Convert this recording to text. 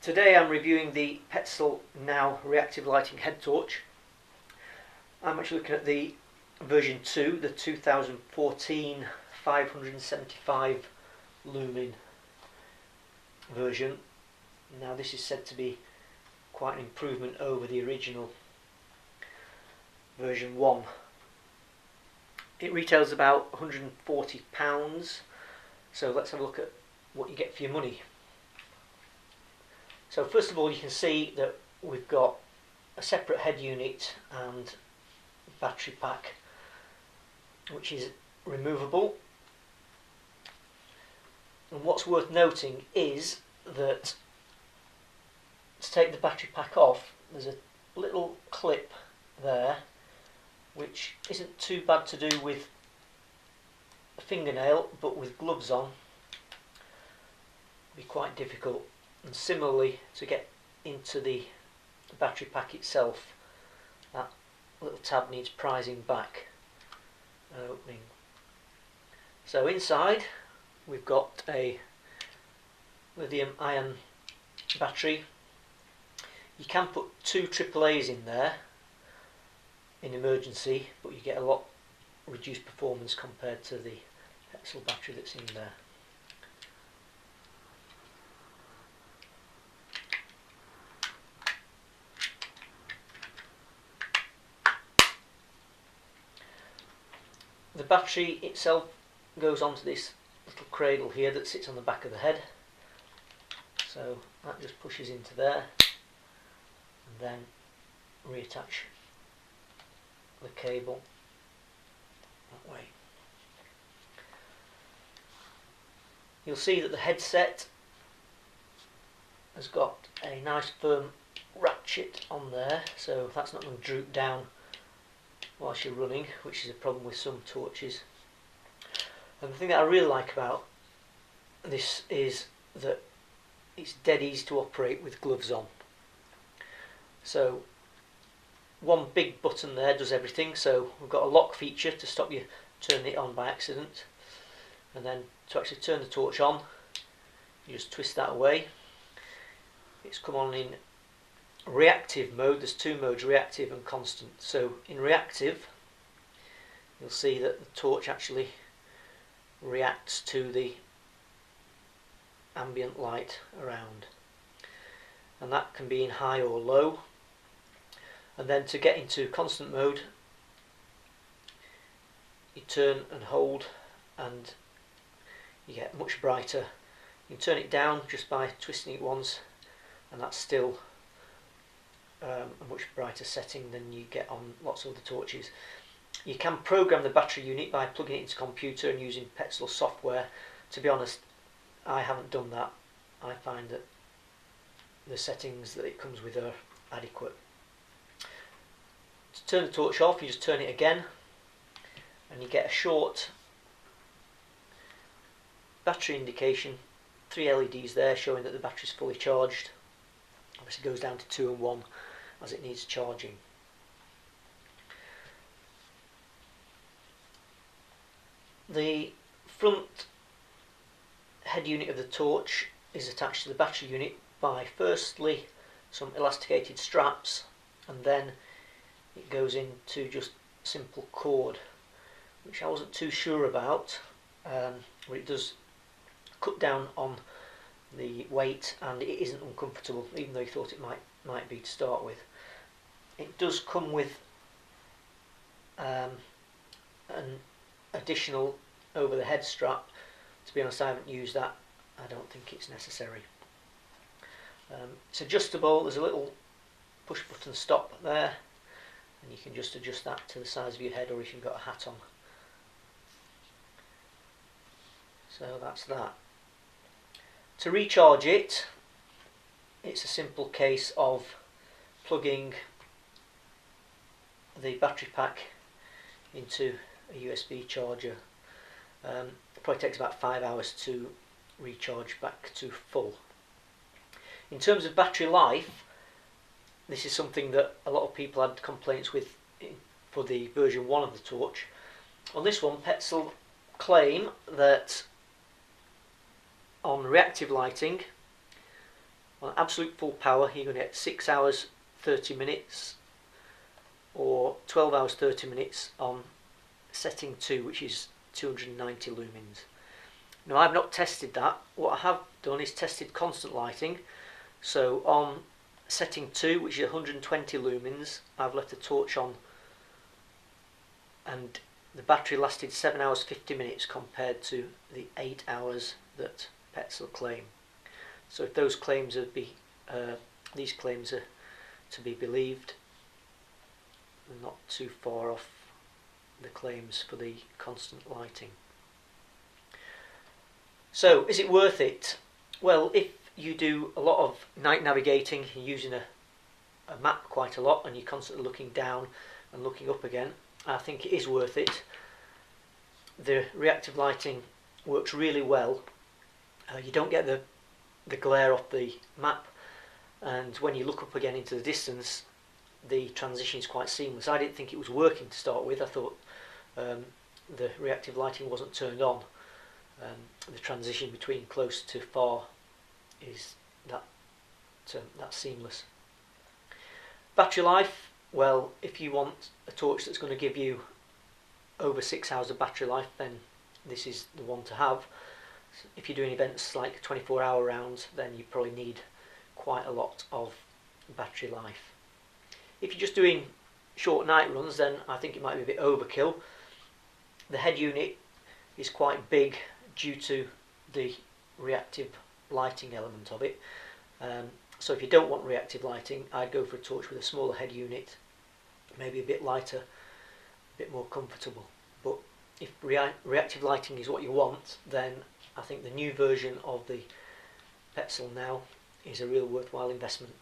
Today I'm reviewing the Petzl Nao reactive lighting head torch. I'm actually looking at the version 2, the 2014 575 Lumen version. Now this is said to be quite an improvement over the original version 1. It retails about £140, so let's have a look at what you get for your money. So first of all, you can see that we've got a separate head unit and battery pack, which is removable. And what's worth noting is that to take the battery pack off, there's a little clip there which isn't too bad to do with a fingernail, but with gloves on it'd be quite difficult. And similarly, to get into the battery pack itself, that little tab needs prising back and opening. So inside we've got a lithium ion battery. You can put two AAAs in there in emergency, but you get a lot reduced performance compared to the Petzl battery that's in there. The battery itself goes onto this little cradle here that sits on the back of the head, so that just pushes into there and then reattach the cable that way. You'll see that the headset has got a nice firm ratchet on there, so that's not going to droop down whilst you're running, which is a problem with some torches. And the thing that I really like about this is that it's dead easy to operate with gloves on. So one big button there does everything. So we've got a lock feature to stop you turning it on by accident, and then to actually turn the torch on, you just twist that away. It's come on in reactive mode. There's two modes, reactive and constant. So in reactive, you'll see that the torch actually reacts to the ambient light around, and that can be in high or low. And then to get into constant mode, you turn and hold and you get much brighter. You can turn it down just by twisting it once, and that's still a much brighter setting than you get on lots of other torches. You can program the battery unit by plugging it into a computer and using Petzl software. To be honest, I haven't done that. I find that the settings that it comes with are adequate. To turn the torch off, you just turn it again and you get a short battery indication, 3 LEDs there showing that the battery is fully charged. Obviously it goes down to 2 and 1 as it needs charging. The front head unit of the torch is attached to the battery unit by firstly some elasticated straps, and then it goes into just simple cord, which I wasn't too sure about, but it does cut down on the weight and it isn't uncomfortable, even though you thought it might be to start with. It does come with an additional over the head strap. To be honest, I haven't used that. I don't think it's necessary. It's adjustable. There's a little push button stop there, and you can just adjust that to the size of your head, or if you've got a hat on. So that's that. To recharge it, it's a simple case of plugging the battery pack into a USB charger. It probably takes about 5 hours to recharge back to full. In terms of battery life, this is something that a lot of people had complaints with for the version 1 of the torch. On this one, Petzl claim that on reactive lighting On absolute full power, you're going to get 6 hours 30 minutes or 12 hours 30 minutes on setting 2, which is 290 lumens. Now, I've not tested that. What I have done is tested constant lighting. So on setting 2, which is 120 lumens, I've left the torch on and the battery lasted 7 hours 50 minutes compared to the 8 hours that Petzl claim. So if these claims are to be believed, they're not too far off the claims for the constant lighting. So is it worth it? Well, if you do a lot of night navigating, you're using a map quite a lot and you're constantly looking down and looking up again, I think it is worth it. The reactive lighting works really well. You don't get the glare off the map, and when you look up again into the distance, the transition is quite seamless. I didn't think it was working to start with. I thought the reactive lighting wasn't turned on. The transition between close to far is that seamless. Battery life, well, if you want a torch that's going to give you over 6 hours of battery life, then this is the one to have. If you're doing events like 24-hour rounds, then you probably need quite a lot of battery life. If you're just doing short night runs, then I think it might be a bit overkill. The head unit is quite big due to the reactive lighting element of it. So if you don't want reactive lighting, I'd go for a torch with a smaller head unit, maybe a bit lighter, a bit more comfortable. But if reactive lighting is what you want, then I think the new version of the Petzl Nao is a real worthwhile investment.